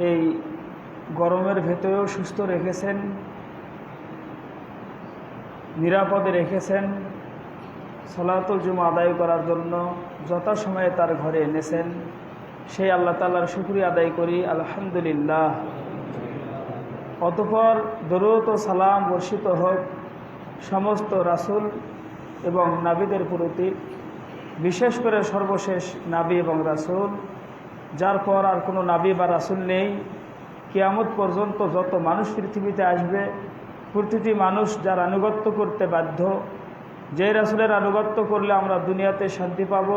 এই গরমের ভেতরেও সুস্থ রেখেছেন, নিরাপদে রেখেছেন, সালাতুল জুমা আদায় করার জন্য যথাসময়ে তার ঘরে এনেছেন। সেই আল্লাহ তাআলার শুকরিয়া আদায় করি, আলহামদুলিল্লাহ। অতঃপর দরুদ ও সালাম বর্ষিত হোক সমস্ত রাসূল এবং নাবিদের প্রতি, বিশেষ করে সর্বশেষ নাবী এবং রাসূল, যার পর আর কোনো নাবী বা রাসূল নেই। কিয়ামত পর্যন্ত যত মানুষ পৃথিবীতে আসবে, প্রতিটি মানুষ যার আনুগত্য করতে বাধ্য, যে রাসূলের আনুগত্য করলে আমরা দুনিয়াতে শান্তি পাব,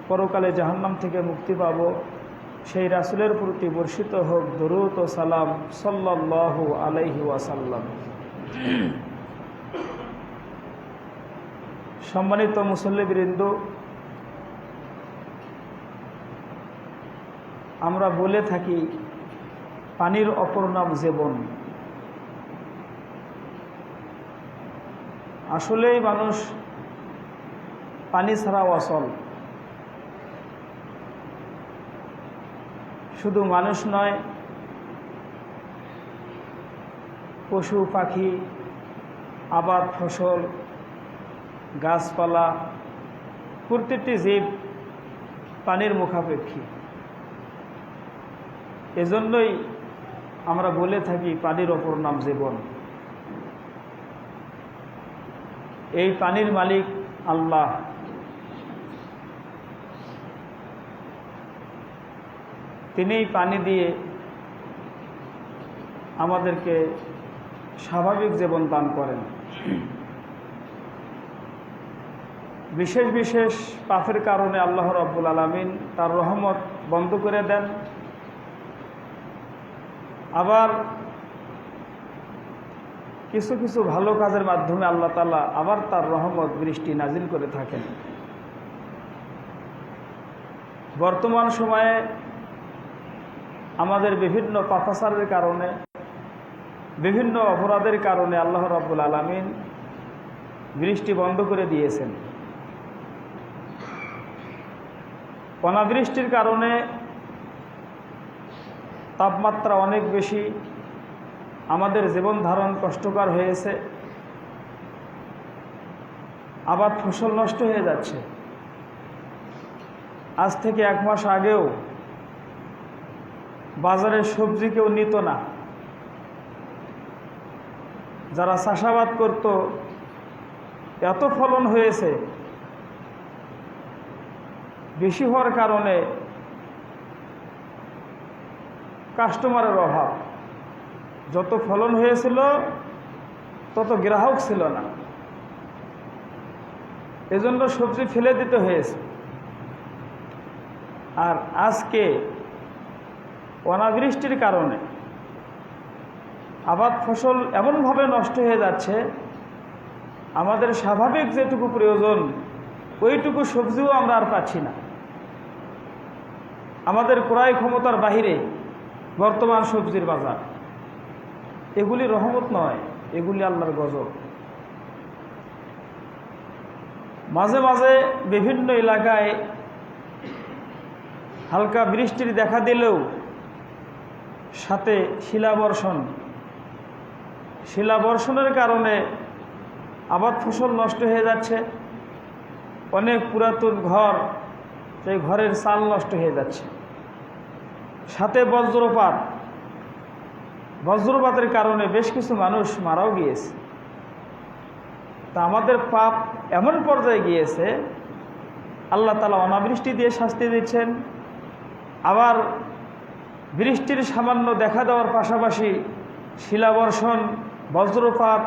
পরকালে জাহান্নাম থেকে মুক্তি পাব, সেই রাসূলের প্রতি বর্ষিত হোক দরুদ ও সালাম সাল্লাল্লাহু আলাইহি ওয়াসাল্লাম। সম্মানিত মুসল্লিবৃন্দ, আমরা বলে থাকি পানির অপর নাম জীবন। আসলেই মানুষ পানি ছাড়া অচল। শুধু মানুষ নয়, পশু পাখি, আবাদ ফসল, গাছপালা, প্রত্যেকটি জীব পানির মুখাপেক্ষী। এজন্যই আমরা বলে থাকি পানির অপর নাম জীবন। এই পানির মালিক আল্লাহ। তিনিই পানি দিয়ে আমাদেরকে স্বাভাবিক জীবন দান করেন। বিশেষ বিশেষ পাপের কারণে আল্লাহ রাব্বুল আলামিন তার রহমত বন্ধ করে দেন। আবার কিছু কিছু ভালো কাজের মাধ্যমে আল্লাহ তাআলা আবার তার রহমত বৃষ্টি নাজিল করে থাকেন। বর্তমান সময়ে আমাদের বিভিন্ন পাপাচারের কারণে, বিভিন্ন অপরাধের কারণে আল্লাহ রাব্বুল আলামিন বৃষ্টি বন্ধ করে দিয়েছেন। অনাবৃষ্টির কারণে তাপমাত্রা অনেক বেশি, আমাদের জীবন ধারণ কষ্টকর হয়েছে, আবাদ ফসল নষ্ট হয়ে যাচ্ছে। আজ থেকে 1 মাস আগেও বাজারে সবজি কেউ নিত না। যারা চাষাবাদ করত, এত ফলন হয়েছে, বেশি হওয়ার কারণে কাস্টমারের অভাব। যত ফলন হয়েছিল তত গ্রাহক ছিল না, এজন্য সবজি ফেলে দিতে হয়েছে। আর আজকে অনাবৃষ্টির কারণে আবাদ ফসল এমনভাবে নষ্ট হয়ে যাচ্ছে, আমাদের স্বাভাবিক যেটুকু প্রয়োজন ওইটুকু সবজিও আমরা আর পাচ্ছি না। আমাদের ক্রয় ক্ষমতার বাহিরে বর্তমান সবজির বাজার। এগুলি রহমত নয়, এগুলি আল্লাহর গজব। মাঝে মাঝে বিভিন্ন এলাকায় হালকা বৃষ্টির দেখা দিলেও সাথে শিলাবর্ষণের কারণে আবাদ ফসল নষ্ট হয়ে যাচ্ছে। অনেক পুরাতন ঘর, সেই ঘরের চাল নষ্ট হয়ে যাচ্ছে। সাথে বজ্রপাতের কারণে বেশ কিছু মানুষ মারাও গিয়েছে। তা আমাদের পাপ এমন পর্যায়ে গিয়েছে, আল্লাহ তাআলা অনাবৃষ্টি দিয়ে শাস্তি দিচ্ছেন, আবার বৃষ্টির সামান্য দেখা দেওয়ার পাশাপাশি শিলাবর্ষণ, বজ্রপাত,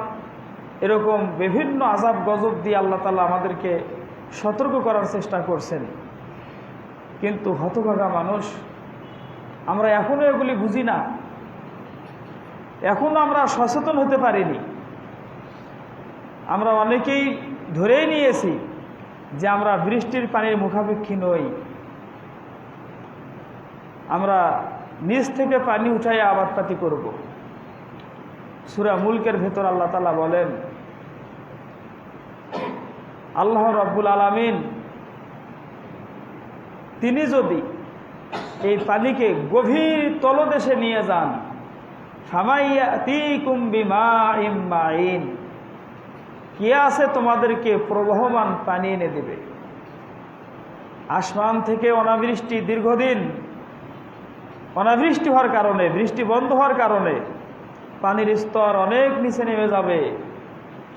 এরকম বিভিন্ন আযাব গজব দিয়ে আল্লাহ তাআলা আমাদেরকে সতর্ক করার চেষ্টা করছেন। কিন্তু হতভাগা মানুষ, আমরা এখনো এগুলি বুঝি না, এখনো আমরা সচেতন হতে পারিনি। আমরা অনেকেই ধরেই নিয়েছি যে আমরা বৃষ্টির পানির মুখাপেক্ষী নই। আমরা নিচ থেকে পানি উঠাই আবাদপাতি করব। সূরা মুলকের ভেতর আল্লাহ তাআলা বলেন, আল্লাহ রাব্বুল আলামিন তিনি যদি এই পানিকে গভীর তলদেশে নিয়ে যান। ফামাইয়াতিকুম বিমাইম মাইন, কে আছে তোমাদেরকে প্রবহমান পানি এনে দেবে। আসমান থেকে অনাবৃষ্টি, দীর্ঘদিন অনাবৃষ্টি হওয়ার কারণে, বৃষ্টি বন্ধ হওয়ার কারণে পানির স্তর অনেক নিচে নেমে যাবে,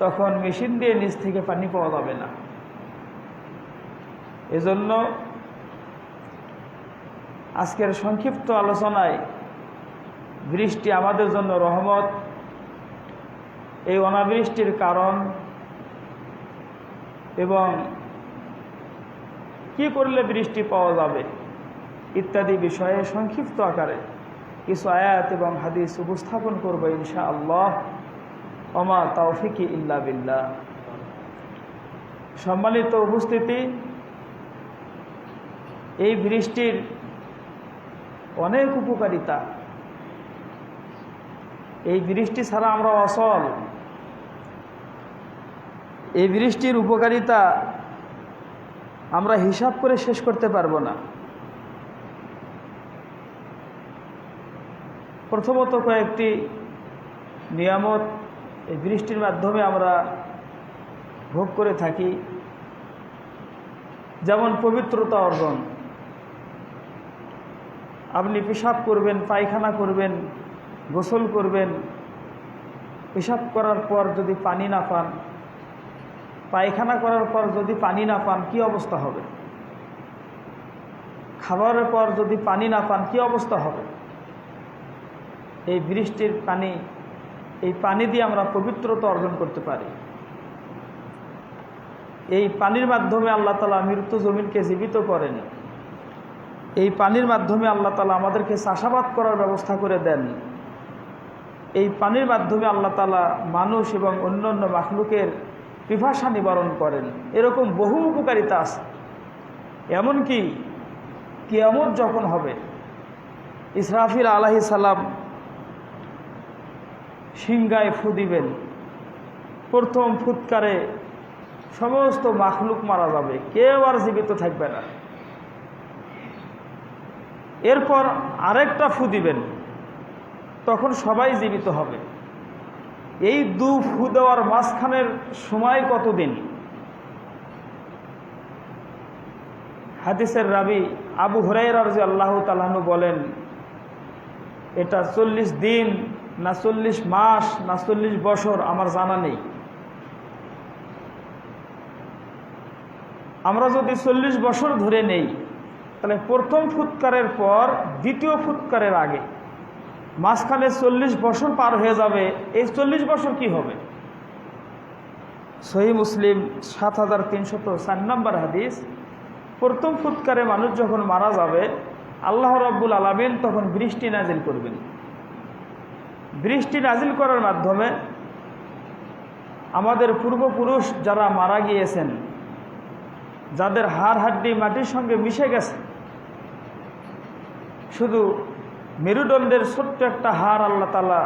তখন মেশিন দিয়ে নিচ থেকে পানি পাওয়া যাবে না। এজন্য আজকের সংক্ষিপ্ত আলোচনায় বৃষ্টি আমাদের জন্য রহমত, এই অনাবৃষ্টির কারণ এবং কি করলে বৃষ্টি পাওয়া যাবে ইত্যাদি বিষয়ে সংক্ষিপ্ত আকারে কিছু আয়াত এবং হাদিস উপস্থাপন করব ইনশাআল্লাহ। ওমা তাওফিকি ইল্লা বিল্লাহ। সম্মানিত উপস্থিতি, এই বৃষ্টির অনেক উপকারিতা। এই বৃষ্টি ছাড়া আমরা অচল। এই বৃষ্টির উপকারিতা আমরা হিসাব করে শেষ করতে পারবো না। প্রথমত কয়েকটি নিয়ামত এই বৃষ্টির মাধ্যমে আমরা ভোগ করে থাকি, যেমন পবিত্রতা অর্জন। আপনি পেশাব করবেন, পায়খানা করবেন, গোসল করবেন, পেশাব করার পর যদি পানি না পান, পায়খানা করার পর যদি পানি না পান কি অবস্থা হবে? খাবারের পর যদি পানি না পান কি অবস্থা হবে? এই বৃষ্টির পানি, এই পানি দিয়ে আমরা পবিত্রতা অর্জন করতে পারি। এই পানির মাধ্যমে আল্লাহ তাআলা মৃত্যু জমিনকে জীবিত করেন। এই পানির মাধ্যমে আল্লাহ তাআলা আমাদেরকে চাষাবাদ করার ব্যবস্থা করে দেন। এই পানির মাধ্যমে আল্লাহ তাআলা মানুষ এবং অন্যান্য মাখলুকের পিপাসা নিবারণ করেন। এরকম বহু উপকারিতা আছে। এমনকি কিয়ামত যখন হবে, ইসরাফিল আলাইহিস সালাম সিংহায় ফু দিবেন। প্রথম ফুৎকারে সমস্ত মাখলুক মারা যাবে, কেউ আর জীবিত থাকবে না। এরপর আরেকটা ফু দিবেন, তখন সবাই জীবিত হবে। এই দু ফু দেওয়ার মাঝখানের সময় কতদিন? হাদিসের রাবি আবু হুরায়রা রাদিয়াল্লাহু তাআলা আনহু বলেন, এটা 40 দিন না 40 মাস না 40 বছর আমার জানা নেই। আমরা যদি 40 বছর ধরে নেই, তাহলে প্রথম ফুৎকারের পর দ্বিতীয় ফুৎকারের আগে মাঝখানে 40 বছর পার হয়ে যাবে। এই 40 বছর কি হবে? সহিহ মুসলিম 7304 নম্বর হাদিস। প্রথম ফুৎকারে মানুষ যখন মারা যাবে, আল্লাহ রাব্বুল আলামিন তখন বৃষ্টি নাজিল করবেন। বৃষ্টি নাজিল করার মাধ্যমে আমাদের পূর্বপুরুষ যারা মারা গিয়েছেন, যাদের হাড় হাড্ডি মাটির সঙ্গে মিশে গেছে, শুধু মেরুদণ্ডের ছোট্ট একটা হাড় আল্লাহ তাআলা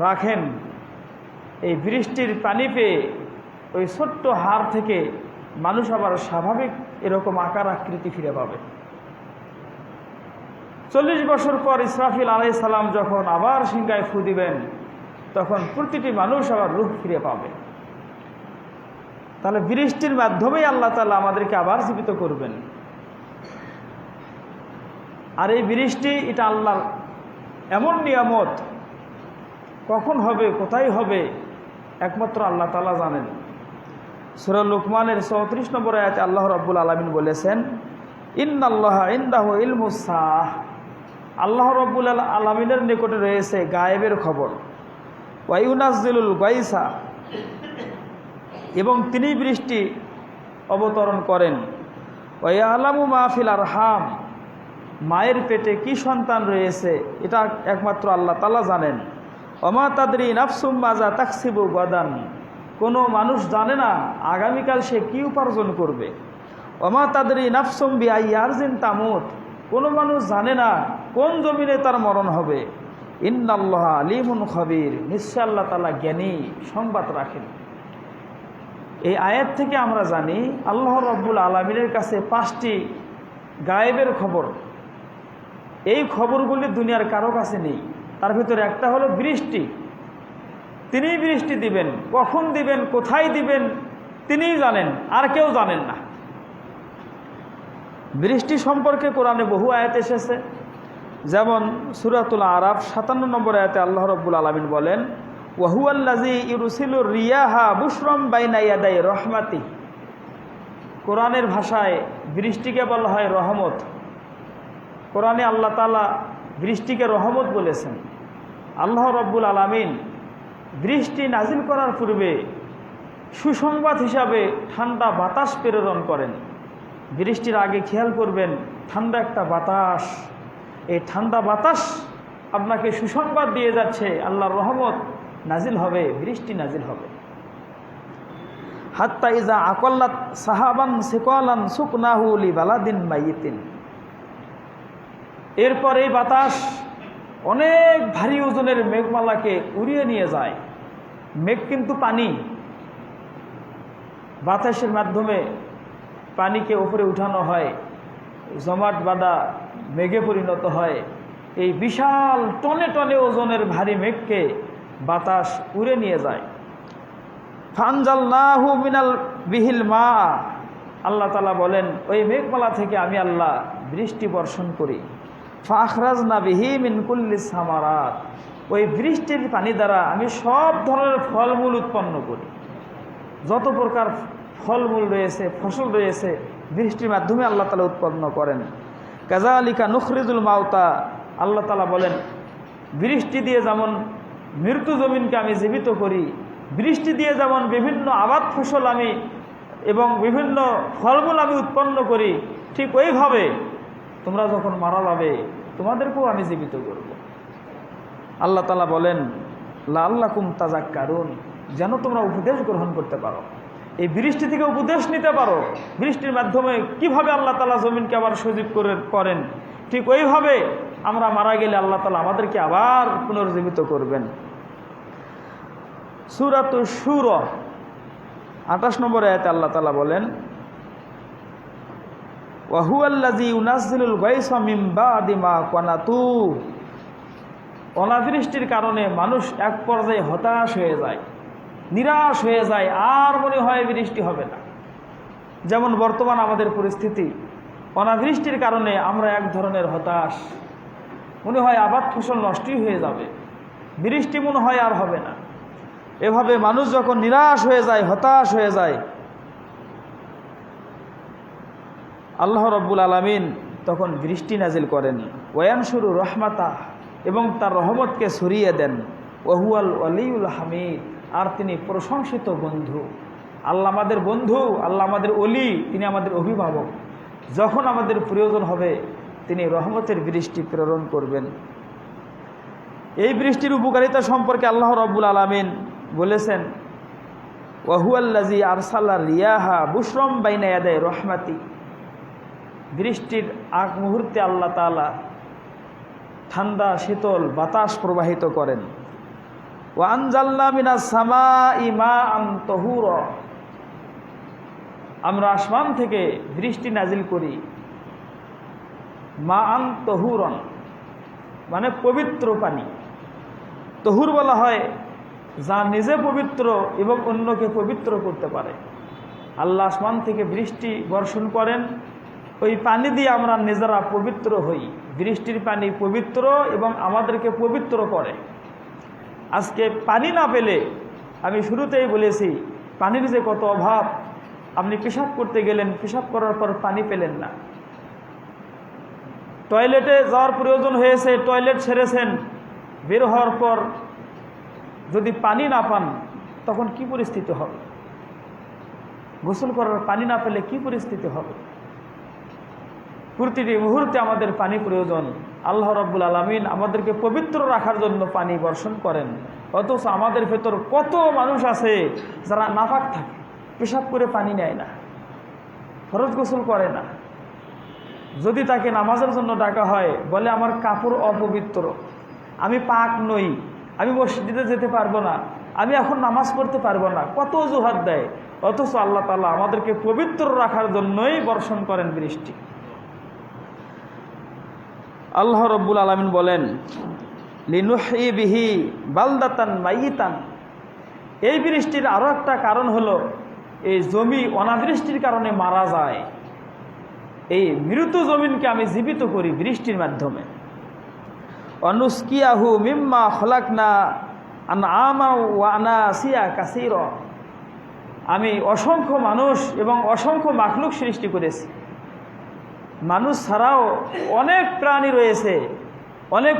রাখেন, এই বৃষ্টির পানি পেয়ে ওই ছোট্ট হাড় থেকে মানুষ আবার স্বাভাবিক এরকম আকার আকৃতি ফিরে পাবে। 40 বছর পর ইসরাফিল আলাইহিস সালাম যখন আবার সিংহায় ফু দিবেন, তখন প্রতিটি মানুষ আবার রূহ ফিরে পাবে। তাহলে বৃষ্টির মাধ্যমেই আল্লাহ তাআলা আমাদেরকে আবার জীবিত করবেন। আর এই বৃষ্টি এটা আল্লাহর এমন নিয়ামত, কখন হবে, কোথায় হবে, একমাত্র আল্লাহ তাআলা জানেন। সূরা লুকমানের 34 নম্বর আয়াতে আল্লাহ রাব্বুল আলামিন বলেছেন, ইন্নাল্লাহা ইনদাহু ইলমুস সাআহ, আল্লাহ রাব্বুল আলামিনের নিকটে রয়েছে গায়েবের খবর। ওয়া ইউনাজ্জিলুল গায়সা, এবং তিনি বৃষ্টি অবতরণ করেন। ওয়া ইয়ালামু মা ফিল আরহাম, মায়ের পেটে কি সন্তান রয়েছে এটা একমাত্র আল্লাহ তাআলা জানেন। ওমা তাদরি নাফসুম মাজা তাকসিবু গাদান, কোনো মানুষ জানে না আগামীকাল সে কি উপার্জন করবে। ওমা তাদরি নাফসুম বিআইয়ি আরজিন তামুত, কোনো মানুষ জানে না কোন জমিনে তার মরণ হবে। ইন্নাল্লাহা আলিমুন খবীর, নিশ্চয় আল্লাহ তাআলা জ্ঞানী, সংবাদ রাখেন। এই আয়াত থেকে আমরা জানি আল্লাহ রাব্বুল আলামিনের কাছে 5টি গায়েবের খবর, এই খবরগুলি দুনিয়ার কারো কাছে নেই। তার ভিতরে একটা হলো বৃষ্টি। তিনিই বৃষ্টি দিবেন, কখন দিবেন, কোথায় দিবেন তিনিই জানেন, আর কেউ জানেন না। বৃষ্টি সম্পর্কে কোরআনে বহু আয়াত এসেছে। যেমন সূরাতুল আরাফ 57 নম্বর আয়াতে আল্লাহ রাব্বুল আলামিন বলেন, ওয়াহুয়াল্লাযী ইউরসিলুর রিয়াহা বুশরাম বাইনা ইয়াদাই রহমাতি। কোরআনের ভাষায় বৃষ্টিকে বলা হয় রহমত। কোরআনে আল্লাহ তাআলা বৃষ্টিকে রহমত বলেছেন। আল্লাহ রাব্বুল আলামিন বৃষ্টি নাজিল করার পূর্বে সুসংবাদ হিসাবে ঠান্ডা বাতাস প্রেরণ করেন। বৃষ্টির আগে খেয়াল করবেন ঠান্ডা একটা বাতাস, এই ঠান্ডা বাতাস আপনাকে সুসংবাদ দিয়ে যাচ্ছে আল্লাহর রহমত নাজিল হবে, বৃষ্টি নাজিল হবে। হাত্তা ইজা আকল্লাত সাহাবান সিকালান সুকনাহু লিবালাদিন মাইয়িতিন। এরপর এই বাতাস অনেক ভারী ওজনের মেঘমালাকে উড়িয়ে নিয়ে যায়। মেঘ কিন্তু পানি, বাতাসের মাধ্যমে পানিকে উপরে উঠানো হয়, জমাট বাঁধা মেঘে পরিণত হয়। এই বিশাল টনে টনে ওজনের ভারী মেঘকে বাতাস উড়ে নিয়ে যায়। ফানজালনাহু মিনাল বিহিল মা। আল্লাহ তাআলা বলেন ওই মেঘমালা থেকে আমি আল্লাহ বৃষ্টি বর্ষণ করি। ফাখরাজনা বিহি মিন কুল্লি সামারাত। ওই বৃষ্টির পানি দ্বারা আমি সব ধরনের ফলমূল উৎপন্ন করি। যত প্রকার ফলমূল রয়েছে, ফসল রয়েছে, বৃষ্টির মাধ্যমে আল্লাহ তাআলা উৎপন্ন করেন। কাযালিকা নুখরিজুল মাউতা। আল্লাহ তাআলা বলেন বৃষ্টি দিয়ে যেমন মৃত্যু জমিনকে আমি জীবিত করি, বৃষ্টি দিয়ে যেমন বিভিন্ন আবাদ ফসল আমি এবং বিভিন্ন ফলমূল আমি উৎপন্ন করি, ঠিক ওইভাবে তোমরা যখন মারা যাবে তোমাদেরকেও আমি জীবিত করব। আল্লাহ তাআলা বলেন লাআল্লাকুম তাযাক্কারুন, যেন তোমরা উপদেশ গ্রহণ করতে পারো, এই বৃষ্টি থেকে উপদেশ নিতে পারো। বৃষ্টির মাধ্যমে কিভাবে আল্লাহ তাআলা জমিনকে আবার সজীব করেন, ঠিক ওইভাবে আমরা মারা গেলে আল্লাহ তাআলা আমাদেরকে আবার পুনর্জীবিত করবেন। সূরাতুশ শুরা 28 নম্বর আয়াতে আল্লাহ তাআলা বলেন ওয়া হুয়াল্লাযী ইউনাজ্জিলুল গায়সা মিন বা'দি মা কানাতু। অনাবৃষ্টির কারণে মানুষ এক পর্যায়ে হতাশ হয়ে যায়, নিরাশ হয়ে যায়, আর মনে হয় বৃষ্টি হবে না। যেমন বর্তমান আমাদের পরিস্থিতি, অনাবৃষ্টির কারণে আমরা এক ধরনের হতাশ, মনে হয় আবাদ ফসল নষ্টই হয়ে যাবে, বৃষ্টি মনে হয় আর হবে না। এভাবে মানুষ যখন নিরাশ হয়ে যায়, হতাশ হয়ে যায়, আল্লাহ রাব্বুল আলামিন তখন বৃষ্টি নাজিল করেন। ওয়ানশুরু রহমাতা, এবং তার রহমতকে ছড়িয়ে দেন। ওয়াহুয়াল ওয়ালিউল হামিদ, আর তিনি প্রশংসিত বন্ধু। আল্লাহ আমাদের বন্ধু, আল্লাহ আমাদের ওলি, তিনি আমাদের অভিভাবক। যখন আমাদের প্রয়োজন হবে তিনি রহমতের বৃষ্টি প্রেরণ করবেন। এই বৃষ্টির উপকারিতা সম্পর্কে আল্লাহ রাব্বুল আলামিন বলেছেন ওয়াহুয়াল্লাযী আরসালা রিয়াহা বুশরাম বাইনা ইয়াদাই রহমাতি। বৃষ্টির আগ মুহূর্তে আল্লাহ তাআলা ঠান্ডা শীতল বাতাস প্রবাহিত করেন। ওয়া আনজালনা মিনাস সামাই মাআন তাহুরা। আমরা আসমান থেকে বৃষ্টি নাজিল করি। মাআন তাহুরান মানে পবিত্র পানি। তহুর বলা হয় যা নিজে পবিত্র এবং অন্যকে পবিত্র করতে পারে। আল্লাহ আসমান থেকে বৃষ্টি বর্ষণ করেন, ওই পানি দিয়ে আমরা নিজেরা পবিত্র হই। বৃষ্টির পানি পবিত্র এবং আমাদেরকে পবিত্র করে। আজকে পানি না পেলে, আমি শুরুতেই বলেছি পানির যে কত অভাব। আপনি পেশাব করতে গেলেন, পেশাব করার পর পানি পেলেন না, টয়লেটে যাওয়ার প্রয়োজন হয়েছে, টয়লেট ছেড়েছেন, বের হওয়ার পর যদি পানি না পান তখন কি পরিস্থিতি হবে? গোসল করার পানি না পেলে কি পরিস্থিতি হবে? প্রতিটি মুহূর্তে আমাদের পানি প্রয়োজন। আল্লাহ রাব্বুল আলামিন আমাদেরকে পবিত্র রাখার জন্য পানি বর্ষণ করেন, অথচ আমাদের ভেতর কত মানুষ আছে যারা নাপাক থাকে, পেশাব করে পানি নেয় না, ফরজ গোসল করে না। যদি তাকে নামাজের জন্য ডাকা হয় বলে আমার কাপড় অপবিত্র, আমি পাক নই, আমি মসজিদে যেতে পারবো না, আমি এখন নামাজ পড়তে পারবো না, কত অজুহাত দেয়। অথচ আল্লাহ তাআলা আমাদেরকে পবিত্র রাখার জন্যই বর্ষণ করেন বৃষ্টি। আল্লাহ রব্বুল আলামিন বলেন, লিনুহয়ি বিহি বালদাতান মাইয়িতান। এই বৃষ্টির আরও একটা কারণ হলো, এই জমি অনাবৃষ্টির কারণে মারা যায়। এই মৃত জমিনকে আমি জীবিত করি বৃষ্টির মাধ্যমে। অনুস্কিয়াহু মিম্মা খলাকনা আনআমা ওয়া আনাসিয়া কাসীরা। আমি অসংখ্য মানুষ এবং অসংখ্য মাখলুক সৃষ্টি করেছি। মানুষ ছাড়াও অনেক প্রাণী রয়েছে, অনেক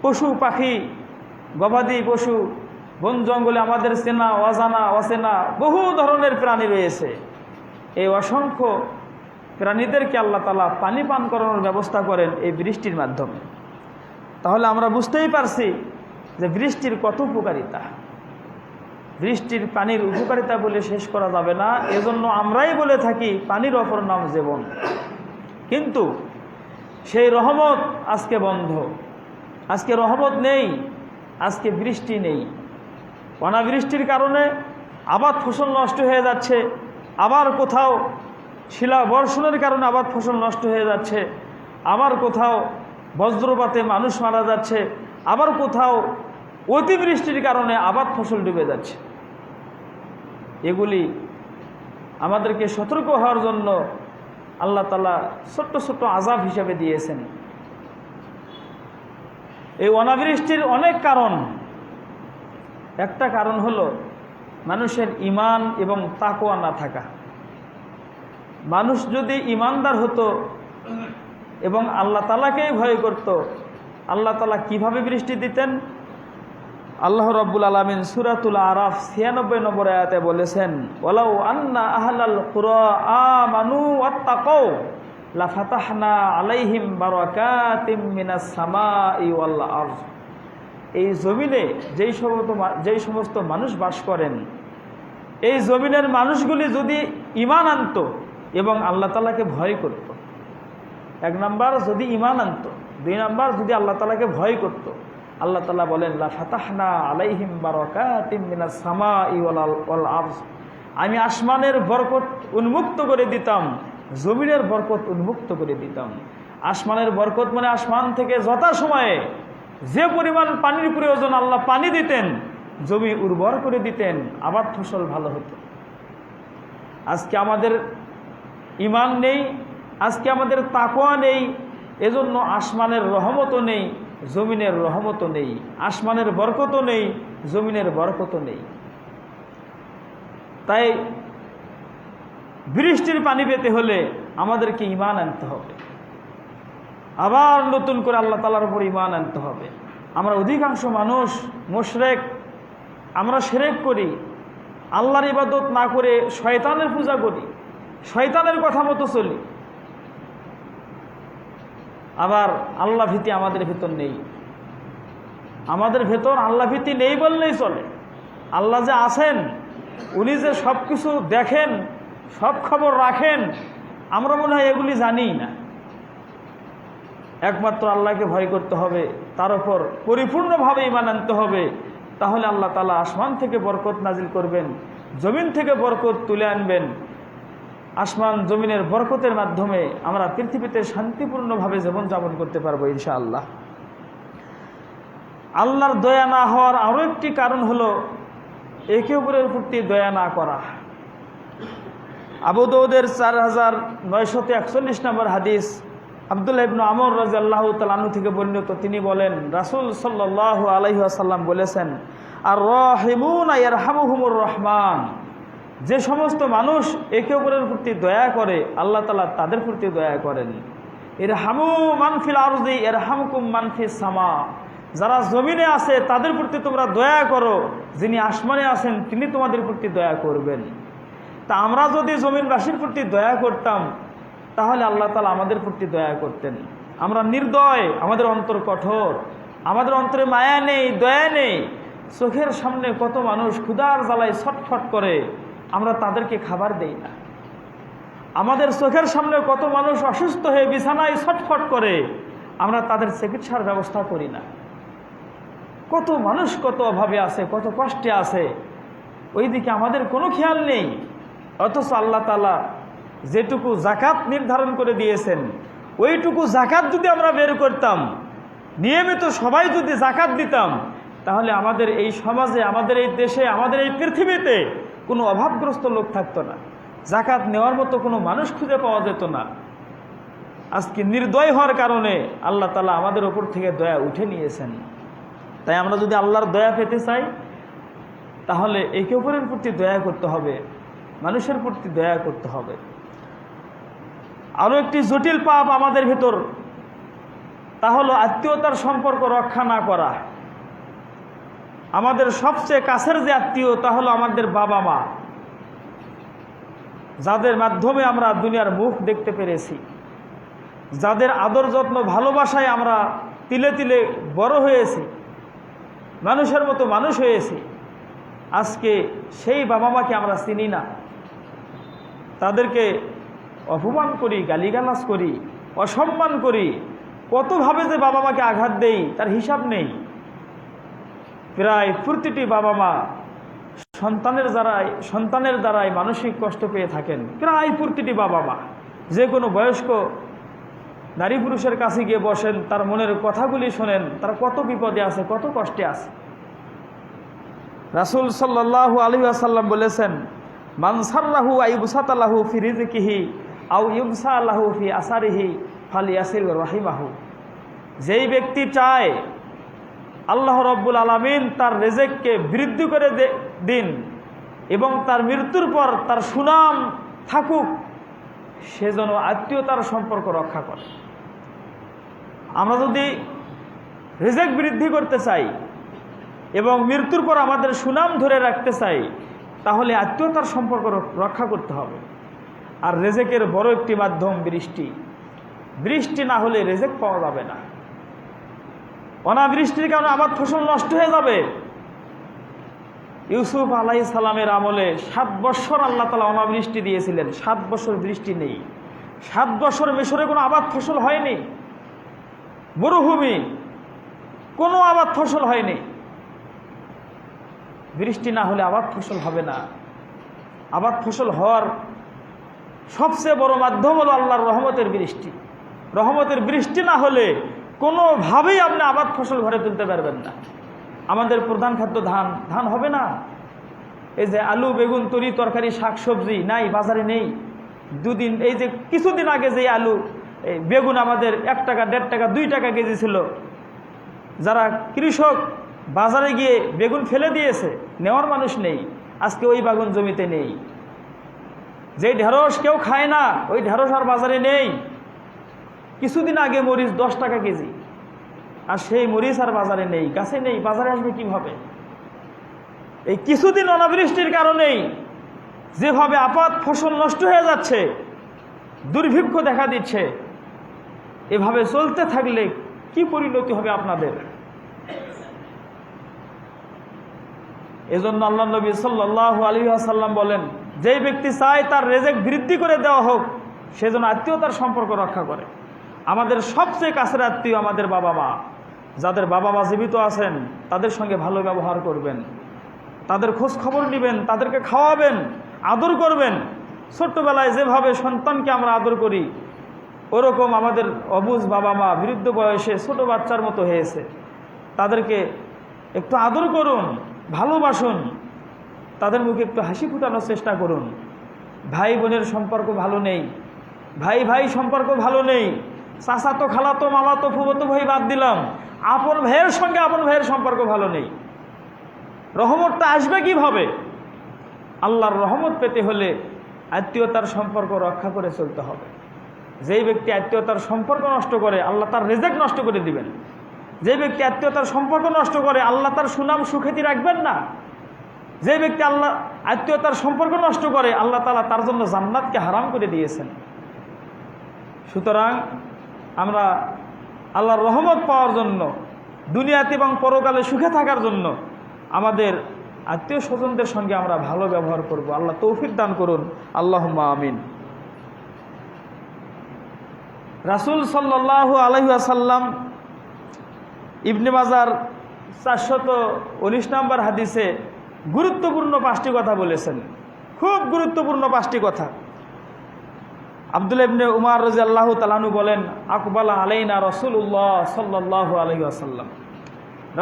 পশু পাখি, গবাদি পশু, বন জঙ্গলে আমাদের চেনা অজানা অচেনা বহু ধরনের প্রাণী রয়েছে। এই অসংখ্য প্রাণীদেরকে আল্লাহ তাআলা পানি পান করানোর ব্যবস্থা করেন এই বৃষ্টির মাধ্যমে। তাহলে আমরা বুঝতেই পারছি যে বৃষ্টির কত উপকারিতা। বৃষ্টির পানির উপকারিতা বলে শেষ করা যাবে না। এজন্য আমরাই বলে থাকি পানির অপর নাম জীবন। কিন্তু সেই রহমত আজকে বন্ধ, আজকে রহমত নেই, আজকে বৃষ্টি নেই। অনাবৃষ্টির কারণে আবাদ ফসল নষ্ট হয়ে যাচ্ছে, আবার কোথাও শিলা বর্ষণের কারণে আবাদ ফসল নষ্ট হয়ে যাচ্ছে, আবার কোথাও বজ্রপাতে মানুষ মারা যাচ্ছে, আবার কোথাও অতিবৃষ্টির কারণে আবাদ ফসল ডুবে যাচ্ছে। এগুলি আমাদেরকে সতর্ক হওয়ার জন্য আল্লাহ তাআলা ছোট্ট ছোট্ট আযাব হিসাবে দিয়েছেন। এই অনাবৃষ্টির অনেক কারণ। একটা কারণ হলো মানুষের ঈমান এবং তাকওয়া না থাকা। মানুষ যদি ঈমানদার হতো এবং আল্লাহ তাআলাকেই ভয় করত, আল্লাহ তাআলা কিভাবে বৃষ্টি দিতেন? আল্লাহ রাব্বুল আলামিন সূরাতুল আরাফ ৯৬ নম্বর আয়াতে বলেছেন, ওয়ালাউ আন্না আহলাল কুরা আমানু ওয়াত্তাকাউ লাফাতাহনা আলাইহিম বারাকাতিম মিনাস সামাই ওয়াল আরদ। এই জমিনে যেই সমস্ত মানুষ বাস করেন, এই জমিনের মানুষগুলি যদি ঈমান আনত এবং আল্লাহ তাআলাকে ভয় করত, এক নাম্বার যদি ঈমান আনত, দুই নাম্বার যদি আল্লাহ তাআলাকে ভয় করত, আল্লাহ তাআলা বলেন লাফাতাহনা আলাইহিম বারাকাতিম মিনাস সামাই ওয়াল আরদ। আমি আসমানের বরকত উন্মুক্ত করে দিতাম, জমিনের বরকত উন্মুক্ত করে দিতাম। আসমানের বরকত মানে আসমান থেকে যথাসময়ে যে পরিমাণ পানির প্রয়োজন আল্লাহ পানি দিতেন, জমি উর্বর করে দিতেন, আবাদ ফসল ভালো হতো। আজকে আমাদের ঈমান নেই, আজকে আমাদের তাকওয়া নেই, এজন্য আসমানের রহমতও নেই, জমিনের রহমতও নেই। আসমানের বরকতও নেই, জমিনের বরকতও নেই। তাই বৃষ্টির পানি পেতে হলে আমাদেরকে ঈমান আনতে হবে, আবার নতুন করে আল্লাহ তাআলার উপর ঈমান আনতে হবে। আমরা অধিকাংশ মানুষ মুশরিক, আমরা শিরক করি, আল্লাহর ইবাদত না করে শয়তানের পূজা করি, শয়তানের কথা মতো চলি। আবার আল্লাহ ভীতি আমাদের ভেতর নেই। আমাদের ভেতর আল্লাহ ভীতি নেই বললেই চলে। আল্লাহ যে আছেন, উনি যে সব কিছু দেখেন, সব খবর রাখেন, আমরা মনে হয় এগুলি জানি না। একমাত্র আল্লাহকে ভয় করতে হবে, তার উপর পরিপূর্ণভাবে ঈমান আনতে হবে। তাহলে আল্লাহ তাআলা আসমান থেকে বরকত নাজিল করবেন, জমিন থেকে বরকত তুলে আনবেন। আসমান জমিনের বরকতের মাধ্যমে আমরা পৃথিবীতে শান্তিপূর্ণভাবে জীবনযাপন করতে পারবো ইনশাআল্লাহ। আল্লাহর দয়া না হওয়ার আরও একটি কারণ হলো একে অপরের প্রতি দয়া না করা। আবু দাউদের ৪৯৪১ নম্বর হাদিস, আব্দুল্লাহ ইবনে আমর রাদিয়াল্লাহু তাআলা আনহু থেকে বর্ণিত, তিনি বলেন রাসূল সাল্লাল্লাহু আলাইহি ওয়াসাল্লাম বলেছেন, আর রাহিমুনা ইয়ারহামুহুমুর রহমান। যে সমস্ত মানুষ একে অপরের প্রতি দয়া করে আল্লাহ তাআলা তাদের প্রতি দয়া করেন। ইরহামু মান ফিল আরদি ইয়ারহামকুম মান ফিস সামা। যারা জমিনে আছে তাদের প্রতি তোমরা দয়া করো, যিনি আসমানে আছেন তিনি তোমাদের প্রতি দয়া করবেন। তা আমরা যদি জমিনবাসীর প্রতি দয়া করতাম তাহলে আল্লাহ তাআলা আমাদের প্রতি দয়া করতেন। আমরা নির্দয়, আমাদের অন্তর কঠোর, আমাদের অন্তরে মায়া নেই, দয়া নেই। চোখের সামনে কত মানুষ ক্ষুধার জ্বালায় ছটফট করে, আমরা তাদেরকে খাবার দেই না। আমাদের চোখের সামনে কত মানুষ অসুস্থ হয়ে বিছানায় ছটফট করে, আমরা তাদের চিকিৎসার ব্যবস্থা করি না। কত মানুষ কত অভাবে আছে, কত কষ্টে আছে, ওইদিকে আমাদের কোনো খেয়াল নেই। অথচ আল্লাহ তাআলা যেটুকু যাকাত নির্ধারণ করে দিয়েছেন, ওইটুকু জাকাত যদি আমরা বের করতাম, নিয়মিত সবাই যদি জাকাত দিতাম, তাহলে আমাদের এই সমাজে, আমাদের এই দেশে, আমাদের এই পৃথিবীতে কোনো অভাবগ্রস্ত লোক থাকতো না। জাকাত নেওয়ার মতো কোনো মানুষ খুঁজে পাওয়া যেত না। আজকে নির্দয় হওয়ার কারণে আল্লাহ তাআলা আমাদের ওপর থেকে দয়া উঠে নিয়েছেন। তাই আমরা যদি আল্লাহর দয়া পেতে চাই, তাহলে একে অপরের প্রতি দয়া করতে হবে, মানুষের প্রতি দয়া করতে হবে। আরও একটি জটিল পাপ আমাদের ভেতর, তা হলো আত্মীয়তার সম্পর্ক রক্ষা না করা। আমাদের সবচেয়ে কাছের যে আত্মীয়, তা হলো আমাদের বাবা মা, যাদের মাধ্যমে আমরা দুনিয়ার মুখ দেখতে পেরেছি, যাদের আদর যত্ন ভালোবাসায় আমরা তিলে তিলে বড় হয়েছি, মানুষের মতো মানুষ হয়েছি। আজকে সেই বাবা মাকে আমরা চিনি না, তাদেরকে অপমান করি, গালিগালাজ করি, অসম্মান করি, কতভাবে যে বাবা মাকে আঘাত দেই তার হিসাব নেই। প্রায় প্রতিটি বাবা মা সন্তানের দ্বারাই মানসিক কষ্ট পেয়ে থাকেন। প্রায় প্রতিটি বাবা মা, যে কোনো বয়স্ক নারী পুরুষের কাছে গিয়ে বসেন, তার মনের কথাগুলি শোনেন, তার কত বিপদে আছে, কত কষ্টে আছে। রাসূল সাল্লাল্লাহু আলাইহি ওয়াসাল্লাম বলেছেন, মান সাররাহু আইবসাতা লাহু ফি রিজকিহি আও ইউবসা লাহু ফি আসারিহি ফালিয়াসিল রাহিমাহু। যেই ব্যক্তি চায় আল্লাহ রাব্বুল আলামিন তার রিজককে বৃদ্ধি করে দিন এবং তার মৃত্যুর পর তার সুনাম থাকুক, সেজন্য আত্মীয়তার সম্পর্ক রক্ষা করে। আমরা যদি রিজক বৃদ্ধি করতে চাই এবং মৃত্যুর পর আমাদের সুনাম ধরে রাখতে চাই, তাহলে আত্মীয়তার সম্পর্ক রক্ষা করতে হবে। আর রিজকের বড় একটি মাধ্যম বৃষ্টি। বৃষ্টি না হলে রিজক পাওয়া যাবে না। অনাবৃষ্টির কারণে আমার ফসল নষ্ট হয়ে যাবে। ইউসুফ আলাইহিস সালামের আমলে 7 বছর আল্লাহ তাআলা অনাবৃষ্টি দিয়েছিলেন। 7 বছর বৃষ্টি নেই। 7 বছর মিশরে কোনো আবাদ ফসল হয়নি, মরুভূমি, কোনো আবাদ ফসল হয়নি। বৃষ্টি না হলে আবাদ ফসল হবে না। আবাদ ফসল হওয়ার সবচেয়ে বড় মাধ্যম হলো আল্লাহর রহমতের বৃষ্টি। রহমতের বৃষ্টি না হলে কোনোভাবেই আপনি আবাদ ফসল ঘরে তুলতে পারবেন না। আমাদের প্রধান খাদ্য ধান, ধান হবে না। এই যে আলু, বেগুন, তরি তরকারি, শাক সবজি নাই, বাজারে নেই। দুদিন, এই যে কিছুদিন আগে যে আলু, বেগুন আমাদের 1 টাকা, 1.5 টাকা, 2 টাকা কেজি ছিল। যারা কৃষক বাজারে গিয়ে বেগুন ফেলে দিয়েছে, নেওয়ার মানুষ নেই। আজকে ওই বেগুন জমিতে নেই। যে ঢেঁড়স কেউ খায় না, ওই ঢেঁড়স আর বাজারে নেই। কিছুদিন আগে মরিচ 10 টাকা কেজি, আর সেই মরিচ আর বাজারে নেই, গাছে নেই, বাজারে আসবে কিভাবে? এই কিছুদিন অনাবৃষ্টির কারণেই যেভাবে আপাত ফসল নষ্ট হয়ে যাচ্ছে, দুর্ভিক্ষ দেখা দিচ্ছে, এভাবে চলতে থাকলে কি পরিণতি হবে আপনাদের? এজন্য আল্লাহ নবী সাল্লাল্লাহু আলাইহি ওয়াসাল্লাম বলেন, যেই ব্যক্তি চায় তার রিজক বৃদ্ধি করে দেওয়া হোক, সেজন্য আত্মীয়তার সম্পর্ক রক্ষা করে। আমাদের সবচেয়ে কাছের আত্মীয় আমাদের বাবা মা। যাদের বাবা মা জীবিত আছেন, তাদের সঙ্গে ভালো ব্যবহার করবেন, তাদের খোঁজ খবর নেবেন, তাদেরকে খাওয়াবেন, আদর করবেন। ছোট্টবেলায় যেভাবে সন্তানকে আমরা আদর করি, ওরকম আমাদের অবুঝ বাবা মা বৃদ্ধ বয়সে ছোট বাচ্চার মতো হয়েছে, তাদেরকে একটু আদর করুন, ভালোবাসুন, তাদের মুখে একটু হাসি ফুটানোর চেষ্টা করুন। ভাই বোনের সম্পর্ক ভালো নেই, ভাই ভাই সম্পর্ক ভালো নেই, চাচাতো খালাতো মামাতো ফুফাতো ভাই বাদ দিলাম, আপন ভাইয়ের সঙ্গে আপন ভাইয়ের সম্পর্ক ভালো নেই। রহমতটা আসবে কিভাবে? আল্লাহর রহমত পেতে হলে আত্মীয়তার সম্পর্ক রক্ষা করে চলতে হবে। যেই ব্যক্তি আত্মীয়তার সম্পর্ক নষ্ট করে, আল্লাহ তার রিজক নষ্ট করে দিবেন। যে ব্যক্তি আত্মীয়তার সম্পর্ক নষ্ট করে, আল্লাহ তার সুনাম সুখ্যাতি রাখবেন না। যে ব্যক্তি আত্মীয়তার সম্পর্ক নষ্ট করে, আল্লাহ তাআলা তার জন্য জান্নাতকে হারাম করে দিয়েছেন। সুতরাং আমরা আল্লাহর রহমত পাওয়ার জন্য, দুনিয়াতে এবং পরকালে সুখে থাকার জন্য আমাদের আত্মীয় স্বজনদের সঙ্গে আমরা ভালো ব্যবহার করব। আল্লাহ তৌফিক দান করুন, আল্লাহুম্মা আমিন। রাসূল সাল্লাল্লাহু আলাইহি ওয়াসাল্লাম ইবনে মাজার 419 নম্বর হাদিসে গুরুত্বপূর্ণ 5টি কথা বলেছেন। খুব গুরুত্বপূর্ণ 5টি কথা। আব্দুল্লাহ ইবনে উমর রাদিয়াল্লাহু তাআলা আনহু বলেন, আকবালা আলাইনা রাসূলুল্লাহ সাল্লাল্লাহু আলাইহি ওয়াসাল্লাম,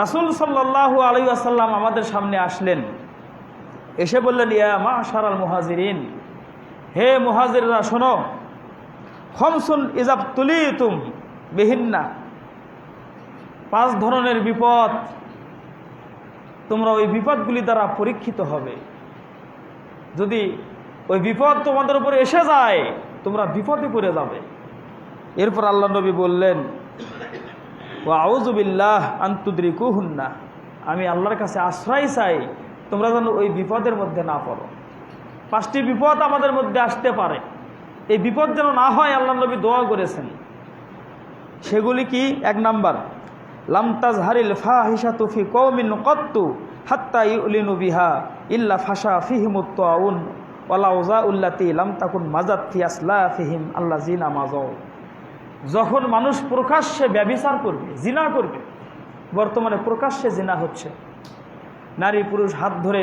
রাসূল সাল্লাল্লাহু আলাইহি ওয়াসাল্লাম আমাদের সামনে আসলেন, এসে বললেন, ইয়া মাশারাল মুহাজিরিন, হে মুহাজিররা শোনো, খমসুন ইজাব তুলিতুম বিহিন্না, 5 ধরনের বিপদ, তোমরা ওই বিপদগুলি দ্বারা পরীক্ষিত হবে। যদি ওই বিপদ তোমাদের উপরে এসে যায়, তোমরা বিপদে পড়ে যাবে। এরপর আল্লাহ নবী বললেন, ওয়া আউযু বিল্লাহ আন তুদরিকুহুন্না, আমি আল্লাহর কাছে আশ্রয় চাই তোমরা যেন ওই বিপদের মধ্যে না পড়ো। 5টি বিপদ আমাদের মধ্যে আসতে পারে, এই বিপদ যেন না হয় আল্লাহ নবী দোয়া করেছেন। সেগুলি কি? 1 নাম্বার, লাম তাজহারিল ফাহিশাতু ফি কওমিন কাত্তু হাত্তা ইউলিনু বিহা ইল্লা ফাশা ফিহিমুত তাউন ওয়ালা উযাউল্লাতি লাম তাকুন মাজাত ফি আসলাফিহিম আল্লাযিনা মাযাউ। যখন মানুষ প্রকাশ্যে ব্যভিচার করবে, জিনা করবে, বর্তমানে প্রকাশ্যে জিনা হচ্ছে, নারী পুরুষ হাত ধরে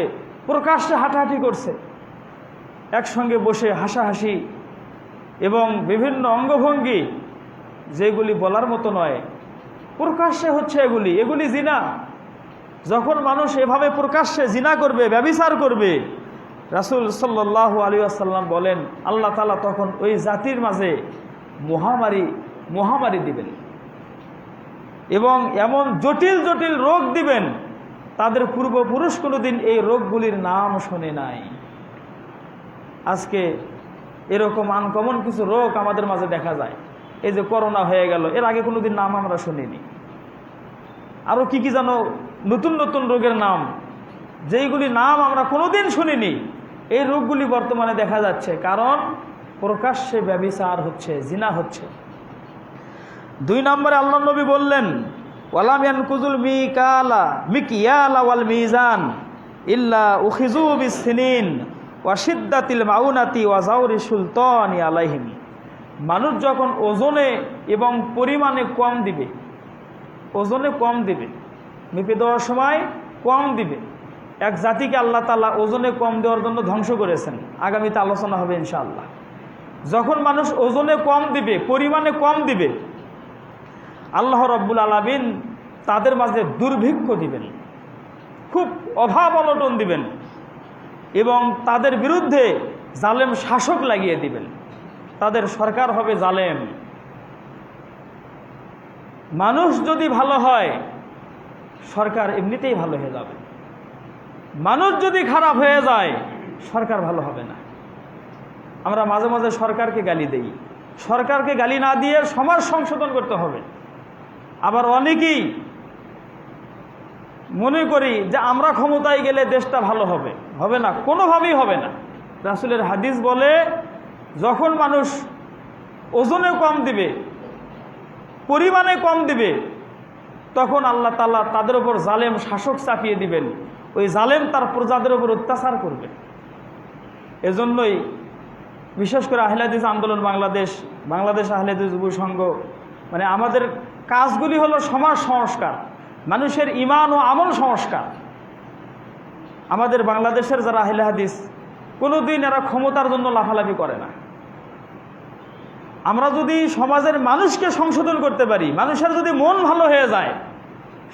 প্রকাশ্যে হাঁটাহাঁটি করছে, একসঙ্গে বসে হাসাহাসি এবং বিভিন্ন অঙ্গভঙ্গি যেগুলি বলার মতো নয়, প্রকাশ্যে হচ্ছে এগুলি জিনা। যখন মানুষ এভাবে প্রকাশ্যে জিনা করবে, ব্যভিচার করবে, রাসূল সাল্লাল্লাহু আলাইহি ওয়াসাল্লাম বলেন, আল্লাহ তাআলা তখন ওই জাতির মাঝে মহামারী দিবেন এবং এমন জটিল জটিল রোগ দিবেন, তাদের পূর্বপুরুষ কোনোদিন এই রোগগুলির নাম শোনে নাই। আজকে এরকম আনকমন কিছু রোগ আমাদের মাঝে দেখা যায়। এই যে করোনা হয়ে গেল, এর আগে কোনোদিন নাম আমরা শুনিনি। আরও কি যেন নতুন নতুন রোগের নাম, যেইগুলি নাম আমরা কোনোদিন শুনিনি, এই রোগগুলি বর্তমানে দেখা যাচ্ছে, কারণ প্রকাশ্যে ব্যভিচার হচ্ছে, জিনা হচ্ছে। 2 নম্বরে আল্লাহ নবী বললেন, ওয়ালাম ইয়ানকুজুল মিকিয়ালা ওয়াল মিজান ইল্লা উখিযু বিসসিনিন ওয়া শিদ্দাতিল মাউনাতি ওয়া জাওরি সুলতানি আলাইহিম। মানুষ যখন ওজনে এবং পরিমাণে কম দিবে, ওজনে কম দিবে, মেপে দেওয়ার সময় কম দিবে, এক জাতিকে আল্লাহ তাআলা ওজনে কম দেওয়ার জন্য ধ্বংস করেছেন। আগামীতে আলোচনা হবে ইনশাআল্লাহ। যখন মানুষ ওজনে কম দিবে, পরিমাণে কম দিবে, আল্লাহ রাব্বুল আলামিন তাদের মাঝে দুর্ভিক্ষ দিবেন, খুব অভাব অনটন দিবেন এবং তাদের বিরুদ্ধে জালেম শাসক লাগিয়ে দিবেন। তাদের সরকার হবে জালেম। মানুষ যদি ভালো হয়, সরকার এমনিতেই ভালো হয়ে যাবে। মানুষ যদি খারাপ হয়ে যায়, সরকার ভালো হবে না। আমরা মাঝে মাঝে সরকারকে গালি দেই, সরকারকে গালি না দিয়ে সমাজ সংশোধন করতে হবে। আবার অনেকেই মনে করি যে আমরা ক্ষমতায় গেলে দেশটা ভালো হবে, হবে না, কোনোভাবেই হবে না। রাসূলের হাদিস বলে, যখন মানুষ ওজনে কম দিবে, পরিমাণে কম দিবে, তখন আল্লাহ তাআলা তাদের উপর জালেম শাসক চাপিয়ে দিবেন। ওই জালেম তার প্রজাদের উপর অত্যাচার করবে। এজন্যই বিশেষ করে আহলে হাদিস আন্দোলন বাংলাদেশ আহলে হাদিস যুব সংঘ, মানে আমাদের কাজগুলি হলো সমাজ সংস্কার, মানুষের ঈমান ও আমল সংস্কার। আমাদের বাংলাদেশের যারা আহলে হাদিস, কোনোদিন এরা ক্ষমতার জন্য লাফালাফি করে না। আমরা যদি সমাজের মানুষকে সংশোধন করতে পারি, মানুষের যদি মন ভালো হয়ে যায়,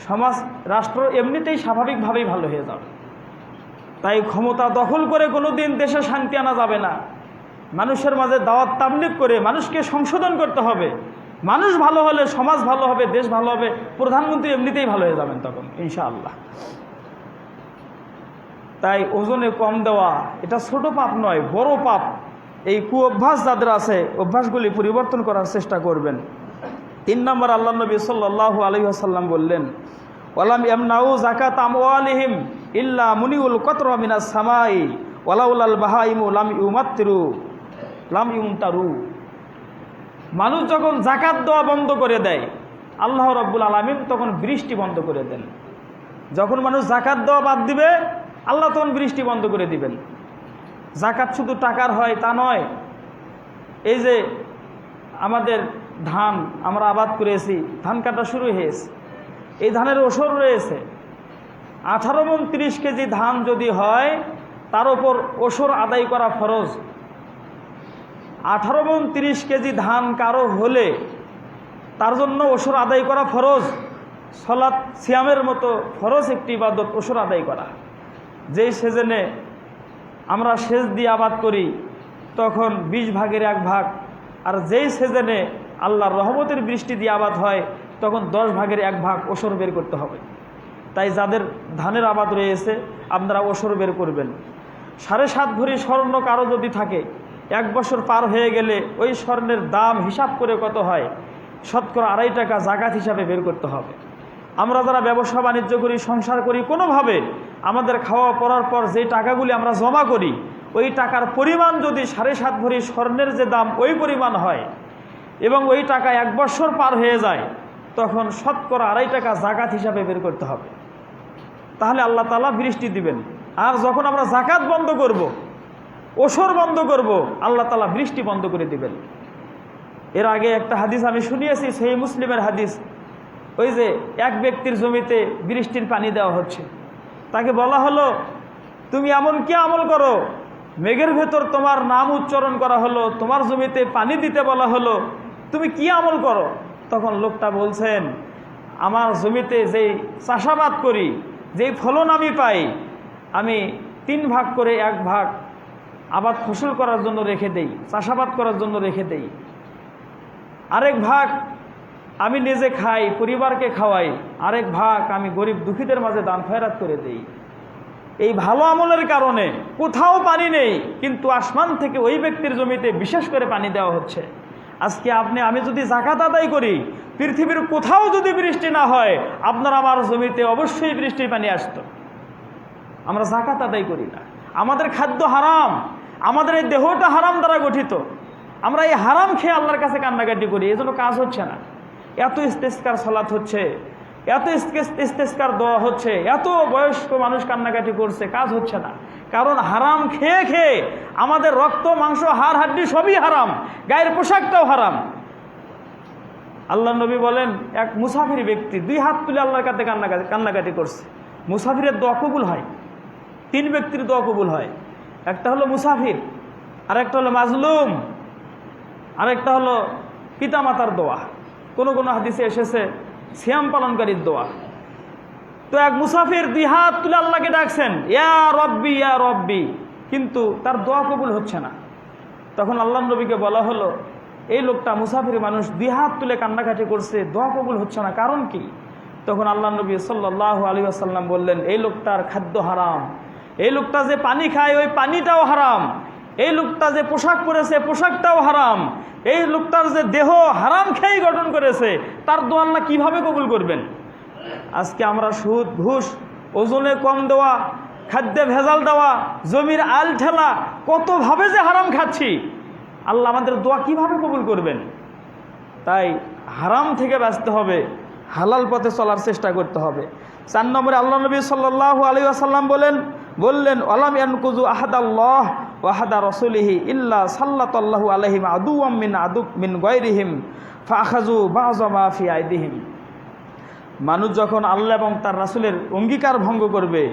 সমাজ রাষ্ট্র এমনিতেই স্বাভাবিকভাবেই ভালো হয়ে যাবে। তাই ক্ষমতা দখল করে কোনোদিন দেশে শান্তি আনা যাবে না। মানুষের মাঝে দাওয়াত তাবলীগ করে মানুষকে সংশোধন করতে হবে। মানুষ ভালো হলে সমাজ ভালো হবে, দেশ ভালো হবে, প্রধানমন্ত্রী এমনিতেই ভালো হয়ে যাবেন তখন ইনশাআল্লাহ। তাই ওজনে কম দেওয়া এটা ছোট পাপ নয়, বড় পাপ। এই কুঅভ্যাস যাদের আছে, অভ্যাসগুলি পরিবর্তন করার চেষ্টা করবেন। 3 নম্বর, আল্লাহ নবী সাল্লাল্লাহু আলাইহি ওয়াসাল্লাম বললেন, ওয়ালাম ইয়ামনাউ যাকাত আমওয়ালিহিম ইল্লা মুনিউল কতরা মিনাস সামাই ওয়ালাউলাল বাহাইমু লাম ইউমতারু। মানুষ যখন যাকাত দেওয়া বন্ধ করে দেয়, আল্লাহ রাব্বুল আলামিন তখন বৃষ্টি বন্ধ করে দেন। যখন মানুষ যাকাত দেওয়া বাদ দিবে, আল্লাহ তখন বৃষ্টি বন্ধ করে দিবেন। যাকাত শুধু টাকার হয় তা নয়। এই যে আমাদের ধান আমরা আবাদ করেছি, ধান কাটা শুরু হয়েছে, এই ধানের ওসর রয়েছে। 18 মণ 30 কেজি ধান যদি হয়, তার উপর ওসর আদায় করা ফরজ। 18 মণ 30 কেজি ধান কারো হলে তার জন্য ওশর আদায় করা ফরজ। সলাৎ সিয়ামের মতো ফরজ একটি ইবাদত ওশর আদায় করা। যেই সিজনে আমরা সেচ দিয়ে আবাদ করি তখন 20 ভাগের 1 ভাগ, আর যেই সিজনে আল্লাহর রহমতের বৃষ্টি দিয়ে আবাদ হয় তখন 10 ভাগের 1 ভাগ ওশর বের করতে হবে। তাই যাদের ধানের আবাদ রয়েছে আপনারা ওশর বের করবেন। 7.5 ভরি স্বর্ণ কারো যদি থাকে, 1 বছর পার হয়ে গেলে ওই স্বর্ণের দাম হিসাব করে কত হয়, শতকরা 2.5 টাকা জাকাত হিসাবে বের করতে হবে। আমরা যারা ব্যবসা বাণিজ্য করি, সংসার করি, কোনোভাবে আমাদের খাওয়া পড়ার পর যে টাকাগুলি আমরা জমা করি ওই টাকার পরিমাণ যদি 7.5 ভরি স্বর্ণের যে দাম ওই পরিমাণ হয় এবং ওই টাকা 1 বছর পার হয়ে যায় তখন শতকরা 2.5 টাকা জাকাত হিসাবে বের করতে হবে। তাহলে আল্লাহ তাআলা বৃষ্টি দিবেন। আর যখন আমরা জাকাত বন্ধ করব, ওশর বন্ধ করব, আল্লাহ তাআলা বৃষ্টি বন্ধ করে দিবেন। এর আগে একটা হাদিস আমি শুনিয়েছি, সহিহ মুসলিমের হাদিস। ওই যে এক ব্যক্তির জমিতে বৃষ্টির পানি দেওয়া হচ্ছে, তাকে বলা হলো তুমি এমন কি আমল করো, মেঘের ভেতর তোমার নাম উচ্চারণ করা হলো, তোমার জমিতে পানি দিতে বলা হলো, তুমি কি আমল করো? তখন লোকটা বলছেন আমার জমিতে যেই চাষাবাদ করি, যেই ফলন আমি পাই, আমি 3 ভাগ করে 1 ভাগ আবাদ ফসল করার জন্য রেখে দেই, চাষাবাদ করার জন্য রেখে দেই, আরেক ভাগ আমি নিজে খাই, পরিবারকে খাওয়াই, আরেক ভাগ আমি গরিব দুঃখীদের মাঝে দান খয়রাত করে দেই। এই ভালো আমলের কারণে কোথাও পানি নেই, কিন্তু আসমান থেকে ওই ব্যক্তির জমিতে বিশেষ করে পানি দেওয়া হচ্ছে। আজকে আমি যদি যাকাত আদায় করি, পৃথিবীর কোথাও যদি বৃষ্টি না হয়, আপনার আমার জমিতে অবশ্যই বৃষ্টির পানি আসতো। আমরা যাকাত আদায় করি না, আমাদের খাদ্য হারাম, আমাদের এই দেহটা হারাম দ্বারা গঠিত। আমরা এই হারাম খেয়ে আল্লাহর কাছে কান্নাকাটি করি, এজন্য কাজ হচ্ছে না। এত ইস্তেসকার সালাত হচ্ছে, এত ইস্তেসকার দোয়া হচ্ছে, এত বয়স্ক মানুষ কান্নাকাটি করছে, কাজ হচ্ছে না। কারণ হারাম খেয়ে খেয়ে আমাদের রক্ত, মাংস, হাড়, হাড্ডি সবই হারাম, গায়ের পোশাকটাও হারাম। আল্লাহ নবী বলেন এক মুসাফির ব্যক্তি 2 হাত তুলে আল্লাহর কাছে কান্নাকাটি করছে। মুসাফিরের দোয়া কবুল হয়, 3 ব্যক্তির দোয়া কবুল হয়। একটা হলো মুসাফির, আরেকটা হলো মাজলুম, আরেকটা হলো পিতামাতার দোয়া। কোনো কোনো হাদিসে এসেছে সিয়াম পালনকারীর দোয়া। তো এক মুসাফির 2 হাত তুলে আল্লাহকে ডাকছেন, ইয়া রব্বি ইয়া রব্বি, কিন্তু তার দোয়া কবুল হচ্ছে না। তখন আল্লাহ নবীকে বলা হলো এই লোকটা মুসাফির মানুষ 2 হাত তুলে কান্নাকাটি করছে, দোয়া কবুল হচ্ছে না, কারণ কি? তখন আল্লাহ নবী সাল্লাল্লাহু আলাইহি ওয়াসাল্লাম বললেন এই লোকটার খাদ্য হারাম, এই লোকটা যে পানি খায় ওই পানিটাও হারাম, এই লোকটা যে পোশাক পরেছে পোশাকটাও হারাম, এই লোকটার যে দেহ হারাম খেয়েই গঠন করেছে, তার দোয়া আল্লাহ কিভাবে কবুল করবেন? আজকে আমরা সুদ, ঘুষ, ওজনে কম দেওয়া, খাদ্যে ভেজাল দেওয়া, জমির আল ঠেলা, কতভাবে যে হারাম খাচ্ছি, আল্লাহ আমাদের দোয়া কিভাবে কবুল করবেন? তাই হারাম থেকে বাঁচতে হবে, হালাল পথে চলার চেষ্টা করতে হবে। 4 নম্বরে আল্লাহ নবী সাল্লাল্লাহু আলাইহি ওয়াসাল্লাম বললেন আলাম ইয়ানকুযু আহাদাল্লাহ ওয়া আহাদা রাসূলিহি ইল্লা সাল্লাতাল্লাহু আলাইহিম আদুওয়াম মিন গায়রিহিম ফাআখাযু বা'যা মা ফি আইদিহিম। মানুষ যখন আল্লাহ এবং তার রাসূলের অঙ্গীকার ভঙ্গ করবে,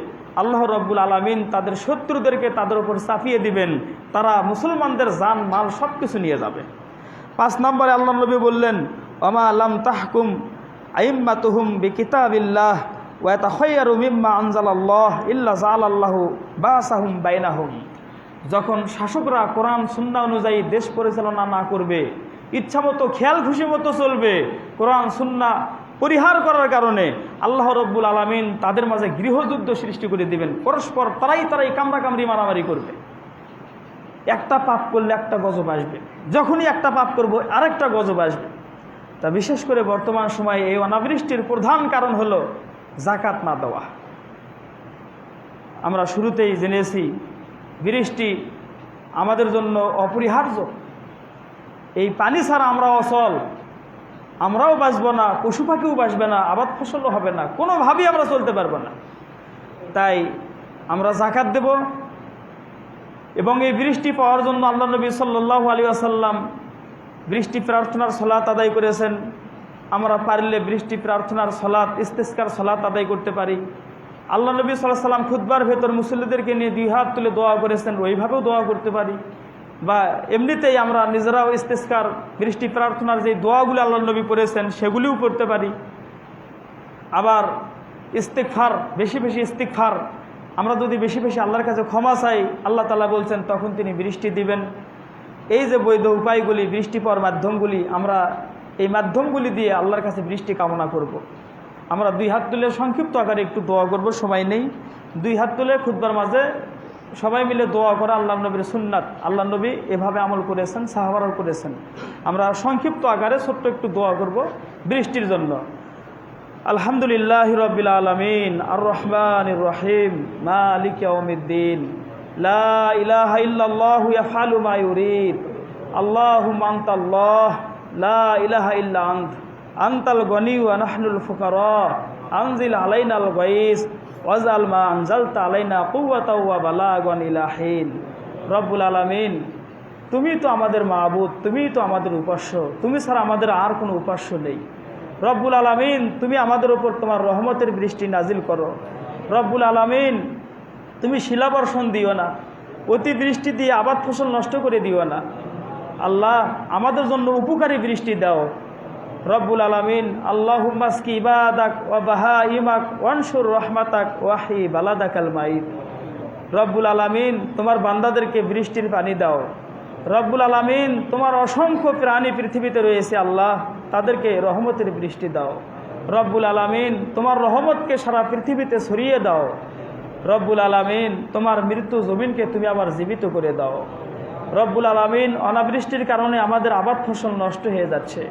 আল্লাহ রাব্বুল আলামিন তাদের শত্রুদেরকে তাদের উপর চাপিয়ে দিবেন, তারা মুসলমানদের জান মাল সব কিছু নিয়ে যাবে। 5 নম্বরে আল্লাহ নবী বললেন ওমা লাম তাহকুম আইম্মাতুহুম বিকিতাবিল্লাহ ওয়া ইয়াতাখায়্যারু মিম্মা আনজালাল্লাহ ইল্লা জাআলাল্লাহু বাসাহুম বাইনাহুম। যখন শাসকরা কোরআন সুন্নাহ অনুযায়ী দেশ পরিচালনা না করবে, ইচ্ছামতো খেয়াল খুশি মতো চলবে, কোরআন সুন্নাহ পরিহার করার কারণে আল্লাহ রাব্বুল আলামিন তাদের মাঝে গৃহযুদ্ধ সৃষ্টি করে দিবেন। পরস্পর তারাই কামড়াকামড়ি মারামারি করবে। একটা পাপ করলে একটা গজব আসবে, যখনই একটা পাপ করব আরেকটা গজব আসবে। তা বিশেষ করে বর্তমান সময়ে এই অনাবৃষ্টির প্রধান কারণ হলো যাকাত না দেওয়া। আমরা শুরুতেই জেনেছি বৃষ্টি আমাদের জন্য অপরিহার্য। এই পানি ছাড়া আমরা অচল, আমরাও বাঁচব না, পশু পাখিও বাঁচবে না, আবাদ ফসলও হবে না, কোনোভাবেই আমরা চলতে পারবো না। তাই আমরা যাকাত দেব এবং এই বৃষ্টি পাওয়ার জন্য আল্লাহ নবী সাল্লাল্লাহু আলাইহি ওয়াসাল্লাম বৃষ্টি প্রার্থনার সালাত আদায় করেছেন। আমরা পারলে বৃষ্টি প্রার্থনার সালাত, ইস্তেসকার সালাত আদায় করতে পারি। আল্লাহ নবী সাল্লাল্লাহু আলাইহি ওয়াসাল্লাম খুতবার ভেতর মুসল্লিদেরকে নিয়ে 2 হাত তুলে দোয়া করেছেন, ওইভাবেও দোয়া করতে পারি। বা এমনিতেই আমরা নিজেরাও ইস্তেসকার বৃষ্টি প্রার্থনার যে দোয়াগুলো আল্লাহ নবী পড়েছেন সেগুলিও পড়তে পারি। আবার ইস্তিগফার, বেশি বেশি ইস্তিগফার, আমরা যদি বেশি বেশি আল্লাহর কাছে ক্ষমা চাই, আল্লাহ তাআলা বলছেন তখন তিনি বৃষ্টি দিবেন। এই যে বৈধ উপায়গুলি, বৃষ্টি পাওয়ার মাধ্যমগুলি, আমরা এই মাধ্যমগুলি দিয়ে আল্লাহর কাছে বৃষ্টি কামনা করব। আমরা দুই হাত তুলে সংক্ষিপ্ত আকারে একটু দোয়া করব, সময় নেই। দুই হাত তুলে খুতবার মাঝে সবাই মিলে দোয়া করা আল্লাহ নবীর সুন্নাত। আল্লাহ নবী এভাবে আমল করেছেন, সাহাবারাও করেছেন। আমরা সংক্ষিপ্ত আকারে ছোট্ট একটু দোয়া করব বৃষ্টির জন্য। আলহামদুলিল্লাহি রাব্বিল আলামিন আর রহমানির রহিম মালিক ইয়াউমিদ্দিন লা ইলাহা ইল্লাল্লাহু ইয়াফআলু মা ইউরিদ আল্লাহুম্মা আনতাল্লাহ লা ইলাহা ইল্লা আনতাল গনি ওয়া নাহনুল ফুকারা আনজিল আলাইনাল গায়স ওয়াজআল মা আনজালতা আলাইনা কুওয়াতাও ওয়া বালাগান ইলা হিন। রব্বুল আলামিন, তুমি তো আমাদের মাবুদ, তুমি তো আমাদের উপাস্য, তুমি ছাড়া আমাদের আর কোনো উপাস্য নেই। রব্বুল আলামিন, তুমি আমাদের উপর তোমার রহমতের বৃষ্টি নাজিল করো। রব্বুল আলামিন, তুমি শিলাবর্ষণ দিও না, অতি বৃষ্টি দিয়ে আবাদ ফসল নষ্ট করে দিও না। আল্লাহ, আমাদের জন্য উপকারী বৃষ্টি দাও। রব্বুল আলামিন, আল্লাহুম্মা আসকি ইবাদাক ওয়া বাহাইমাক ওয়ানশুর রহমাতাক ওয়াহি বালাদাকাল মাইত। রব্বুল আলামিন, তোমার বান্দাদেরকে বৃষ্টির পানি দাও। রব্বুল আলামিন, তোমার অসংখ্য প্রাণী পৃথিবীতে রয়েছে আল্লাহ, তাদেরকে রহমতের বৃষ্টি দাও। রব্বুল আলামিন, তোমার রহমতকে সারা পৃথিবীতে ছড়িয়ে দাও। রব্বুল আলামিন, তোমার মৃত্যু জমিনকে তুমি আবার জীবিত করে দাও। রব্বুল আলামিন, অনাবৃষ্টির কারণে আমাদের আবাদ ফসল নষ্ট হয়ে যাচ্ছে।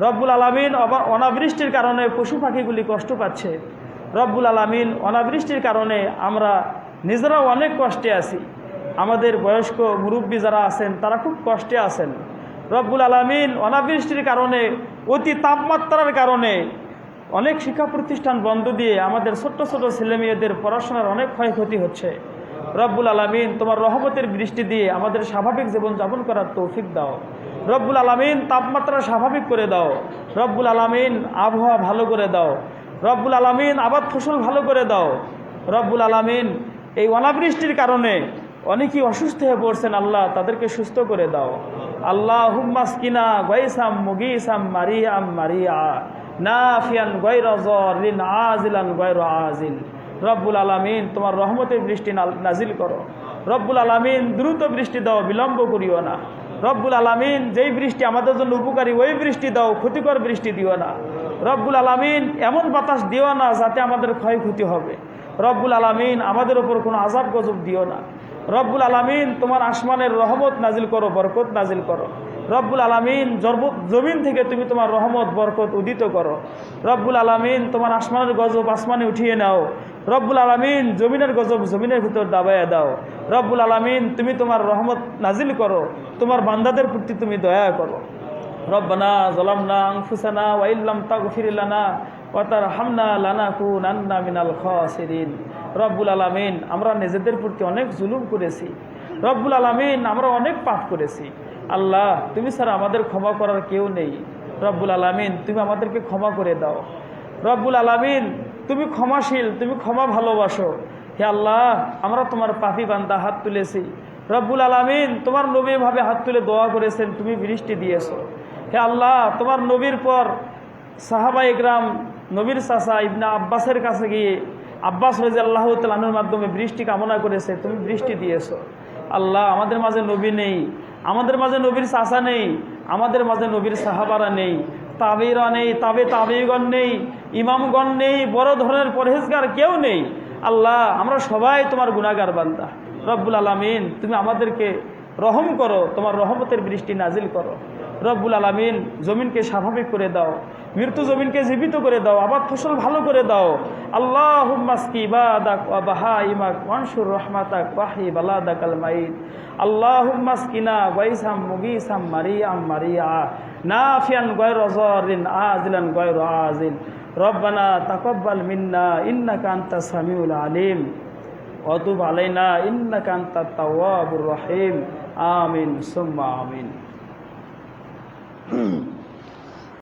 রব্বুল আলামিন, অনাবৃষ্টির কারণে পশু পাখিগুলি কষ্ট পাচ্ছে। রব্বুল আলামিন, অনাবৃষ্টির কারণে আমরা নিজেরাও অনেক কষ্টে আছি। আমাদের বয়স্ক মুরব্বী যারা আছেন তারা খুব কষ্টে আছেন। রব্বুল আলামিন, অনাবৃষ্টির কারণে, অতি তাপমাত্রার কারণে অনেক শিক্ষা প্রতিষ্ঠান বন্ধ দিয়ে আমাদের ছোট্ট ছোট ছেলেমেয়েদের পড়াশোনার অনেক ক্ষয়ক্ষতি হচ্ছে। রব্বুল আলামিন, তোমার রহমতের বৃষ্টি দিয়ে আমাদের স্বাভাবিক জীবনযাপন করার তৌফিক দাও। রব্বুল আলামিন, তাপমাত্রা স্বাভাবিক করে দাও। রব্বুল আলামিন, আবহাওয়া ভালো করে দাও। রব্বুল আলামিন, আবাদ ফসল ভালো করে দাও। রব্বুল আলামিন, এই অনাবৃষ্টির কারণে অনেকেই অসুস্থ হয়ে পড়ছেন, আল্লাহ তাদেরকে সুস্থ করে দাও। আল্লাহুম্মা আসকিনা গায়সাম মুগীসাম মারিয়াম মারিয়া নাফিয়ান গায়রা যারিন আজিলান গায়রা আজিল। রব্বুল আলামিন, তোমার রহমতের বৃষ্টি নাজিল করো। রব্বুল আলামিন, দ্রুত বৃষ্টি দাও, বিলম্ব করিও না। রব্বুল আলামিন, যেই বৃষ্টি আমাদের জন্য উপকারী ওই বৃষ্টি দাও, ক্ষতিকর বৃষ্টি দিও না। রব্বুল আলামিন, এমন বাতাস দিও না যাতে আমাদের ক্ষয়ক্ষতি হবে। রব্বুল আলামিন, আমাদের উপর কোনো আযাব গজব দিও না। রব্বুল আলামিন, তোমার আসমানের রহমত নাজিল করো, বরকত নাজিল করো। রব্বুল আলামিন, জমিন থেকে তুমি তোমার রহমত বরকত উদিত করো। রব্বুল আলামিন, তোমার আসমানের গজব আসমানে উঠিয়ে নাও। রব্বুল আলামিন, জমিনের গজব জমিনের ভিতর দাবাইয়া দাও। রব্বুল আলামিন, তুমি তোমার রহমত নাজিল করো, তোমার বান্দাদের প্রতি তুমি দয়া করো। রব্বানা যালামনা আনফুসানা ওয়া ইল্লাম তাগফির লানা ওয়া তারহামনা লানাকুনান্না মিনাল খাসিরিন। রব্বুল আলামিন, আমরা নিজেদের প্রতি অনেক জুলুম করেছি। রব্বুল আলামিন, আমরা অনেক পাপ করেছি। আল্লাহ, তুমি ছাড়া আমাদের ক্ষমা করার কেউ নেই। রব্বুল আলামিন, তুমি আমাদেরকে ক্ষমা করে দাও। রব্বুল আলামিন, তুমি ক্ষমাশীল, তুমি ক্ষমা ভালোবাসো। হে আল্লাহ, আমরা তোমার পাপী বান্দা, হাত তুলেছি। রব্বুল আলামিন, তোমার নবী ভাবে হাত তুলে দোয়া করেছেন, তুমি বৃষ্টি দিয়েছো। হে আল্লাহ, তোমার নবীর পর সাহাবা ইকরাম, নবীর চাচা ইবনে আব্বাসের কাছে গিয়ে আব্বাস রাদিয়াল্লাহু তাআলা আনহুর মাধ্যমে বৃষ্টি কামনা করেছে, তুমি বৃষ্টি দিয়েছো। আল্লাহ, আমাদের মাঝে নবী নেই, আমাদের মাঝে নবীর চাচা নেই, আমাদের মাঝে নবীর সাহাবারা নেই, তাবেঈরা নেই, তাবেঈগণ নেই, ইমামগণ নেই, বড় ধরনের পরহেজগার কেউ নেই। আল্লাহ, আমরা সবাই তোমার গুনাহগার বান্দা। রব্বুল আলামিন, তুমি আমাদেরকে রহম করো, তোমার রহমতের বৃষ্টি নাজিল করো। রব্বুল আলামিন, জমিনকে স্বাভাবিক করে দাও, মৃত্যু জমিনকে জীবিত করে দাও, আবাদ ফসল ভালো করে দাও। আল্লাহুম্মা আসকি ইবাদাক ওয়া বাহাইমাক ওয়ানশুর রহমাতাক ওয়াহি বালাদাকাল মাইত। আল্লাহুম্মা আসকিনা গায়সাম মুগীসাম মারিয়াম মারিয়া নাফিয়ান গায়রা যারিন আজিলান গায়রা আজিল। রব্বানা তাকাব্বাল মিন্না ইন্নাকা আনতাস সামিউল আলিম ওয়া তুব আলাইনা ইন্নাকা আনতাত তাওয়াবুর রহিম। আমিন সুম্মা আমিন।